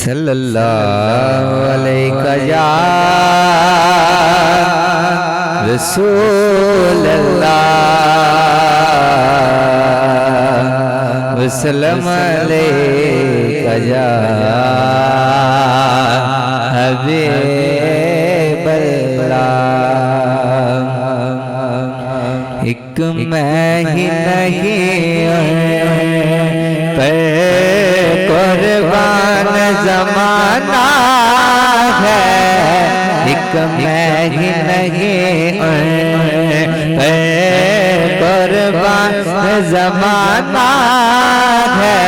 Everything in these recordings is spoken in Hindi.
सल्लल्लाहु अलैहि या रसूल अल्लाह वसल्लम अलैका या हबीब अल्लाह। एक मैं ही नहीं पर कुर्बान ज़माना है, एक मैं ही नहीं पर कुर्बान ज़माना है,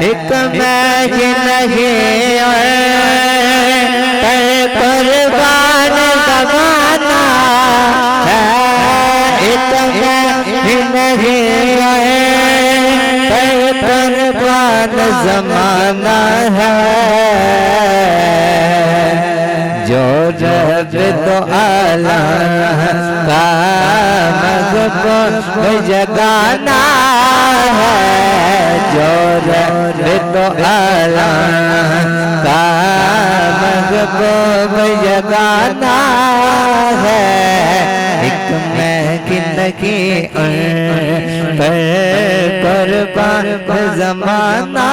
एक मैं ही नहीं पर कुर्बान ज़माना है, एक मैं ही नहीं कुर्बान ज़माना है। जो रब तो आला का महबूब जगाना है, जो रब तो आला का महबूब जगाना है, एक मैं की पर कुर्बान ज़माना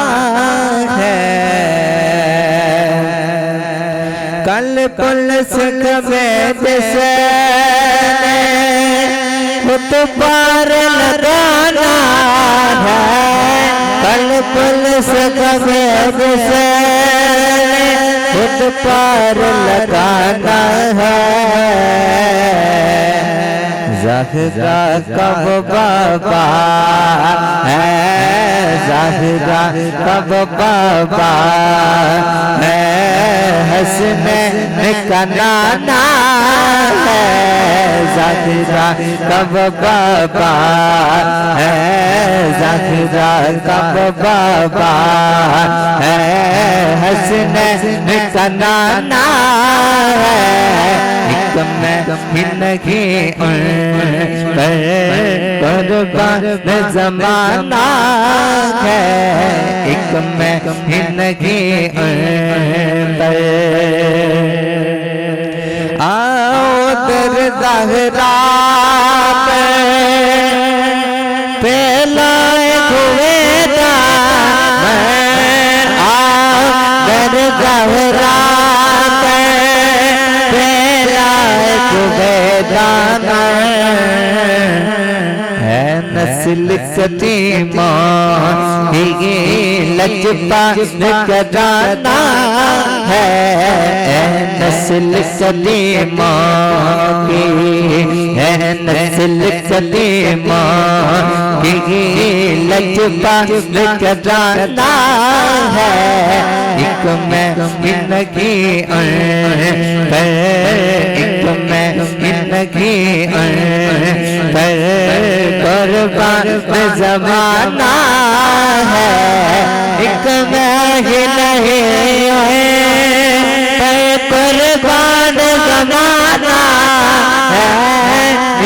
है। कल पुलिस कमेज से खुद पार लगाना है, कल पुलिस कमेज से खुद पार लगाना है। ज़ाहिरा कब बाबा है, ज़ाहिरा कब बाबा है, हसनैन का नाना है, ज़ाहिरा कब बाबा है, ज़ाहिरा कब बाबा है, हसनैन का नाना है, एक मैं ही नहीं पर कुर्बान ज़माना है, एक मैं ही नहीं पर। आओ दर ज़हरा पे लाए हुए मैं, आओ दर ज़हरा दाना है, नस्ल कदीमा ये लजपा कराना है, नस्ल कदीमा की है, नस्ल कदीमा ये लजपा कराना है, एक मैं जिंदगी पर, एक मैं जिंदगी पर कुर्बान ज़माना है, एक मैं ही नहीं पर कुर्बान ज़माना है,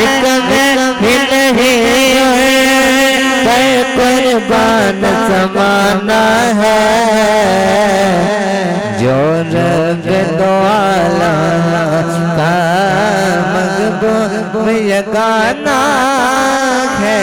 एक मैं ही नहीं पर कुर्बान ज़माना है। जो रब तो आला का महबूब यगाना है।